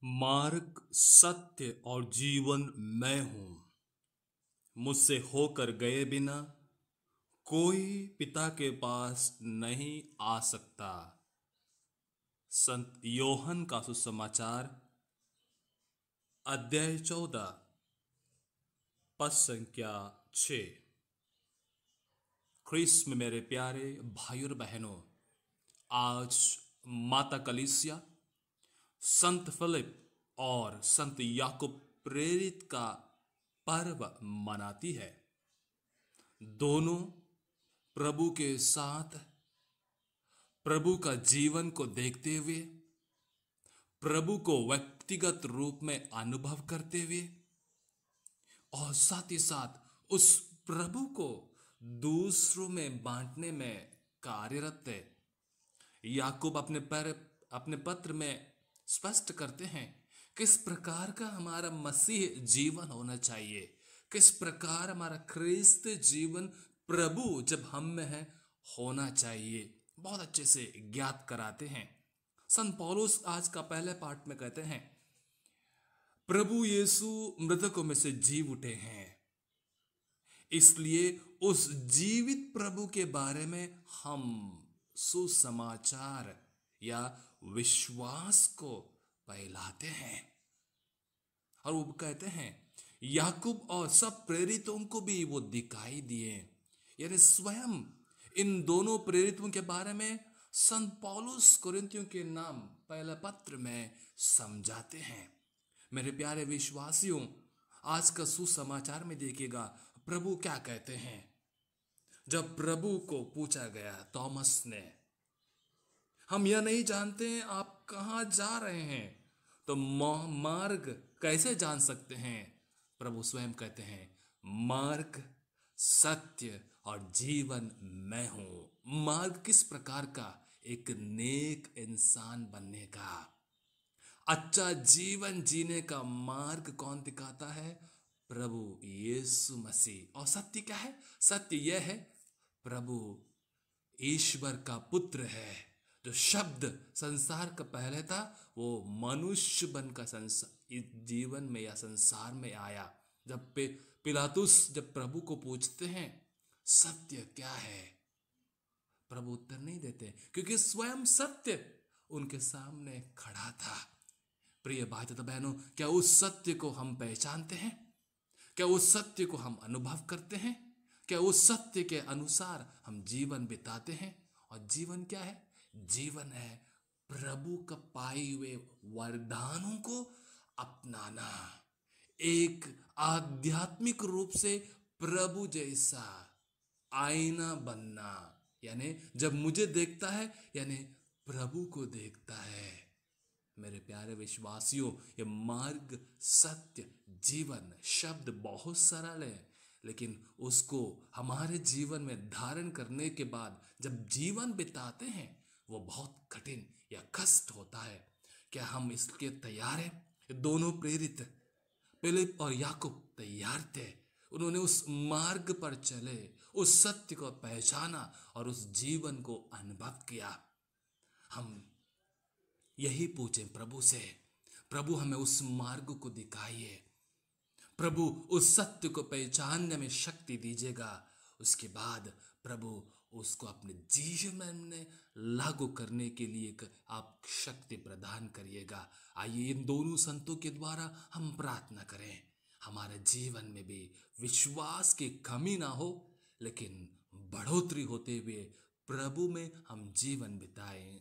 मार्ग, सत्य और जीवन मैं हूं। मुझसे होकर गए बिना कोई पिता के पास नहीं आ सकता। संत योहन का सुसमाचार, अध्याय 14, पद संख्या 6। ख्रीस्त में मेरे प्यारे भाइयों और बहनों, आज माता कलीसिया संत फिलिप और संत याकूब प्रेरित का पर्व मनाती है। दोनों प्रभु के साथ प्रभु का जीवन को देखते हुए, प्रभु को व्यक्तिगत रूप में अनुभव करते हुए और साथ ही साथ उस प्रभु को दूसरों में बांटने में कार्यरत है। याकूब अपने पत्र में स्पष्ट करते हैं किस प्रकार का हमारा मसीह जीवन होना चाहिए, किस प्रकार हमारा ख्रिस्त जीवन प्रभु जब हम में है होना चाहिए, बहुत अच्छे से ज्ञात कराते हैं। संत पौलुस आज का पहले पाठ में कहते हैं, प्रभु यीशु मृतकों में से जी उठे हैं, इसलिए उस जीवित प्रभु के बारे में हम सुसमाचार या विश्वास को फैलाते हैं। और वो कहते हैं याकूब और सब प्रेरितों को भी वो दिखाई दिए, यानी स्वयं इन दोनों प्रेरितों के बारे में संत पौलुस कुरिन्थियों के नाम पहले पत्र में समझाते हैं। मेरे प्यारे विश्वासियों, आज का सुसमाचार में देखिएगा प्रभु क्या कहते हैं। जब प्रभु को पूछा गया थॉमस ने, हम यह नहीं जानते हैं आप कहां जा रहे हैं, तो मार्ग कैसे जान सकते हैं? प्रभु स्वयं कहते हैं, मार्ग, सत्य और जीवन मैं हूं। मार्ग किस प्रकार का? एक नेक इंसान बनने का, अच्छा जीवन जीने का मार्ग कौन दिखाता है? प्रभु यीशु मसीह। और सत्य क्या है? सत्य यह है, प्रभु ईश्वर का पुत्र है, जो शब्द संसार का पहले था, वो मनुष्य बनकर संसार इस जीवन में या संसार में आया। जब पिलातुस जब प्रभु को पूछते हैं सत्य क्या है, प्रभु उत्तर नहीं देते, क्योंकि स्वयं सत्य उनके सामने खड़ा था। प्रिय भाई तथा बहनों, क्या उस सत्य को हम पहचानते हैं? क्या उस सत्य को हम अनुभव करते हैं? क्या उस सत्य के अनुसार हम जीवन बिताते हैं? और जीवन क्या है? जीवन है प्रभु का पाए हुए वरदानों को अपनाना, एक आध्यात्मिक रूप से प्रभु जैसा आईना बनना। यानी जब मुझे देखता है, यानी प्रभु को देखता है। मेरे प्यारे विश्वासियों, ये मार्ग, सत्य, जीवन शब्द बहुत सरल है, लेकिन उसको हमारे जीवन में धारण करने के बाद जब जीवन बिताते हैं, वो बहुत कठिन या कष्ट होता है। क्या हम इसके तैयार हैं? दोनों प्रेरित फिलिप और याकूब तैयार थे। उन्होंने उस मार्ग पर चले, उस सत्य को पहचाना और उस जीवन को अनुभव किया। हम यही पूछें प्रभु से, प्रभु हमें उस मार्ग को दिखाइए, प्रभु उस सत्य को पहचानने में शक्ति दीजिएगा। उसके बाद प्रभु उसको अपने जीवन में लागू करने के लिए आप शक्ति प्रदान करिएगा। आइए इन दोनों संतों के द्वारा हम प्रार्थना करें, हमारे जीवन में भी विश्वास की कमी ना हो, लेकिन बढ़ोतरी होते हुए प्रभु में हम जीवन बिताएं।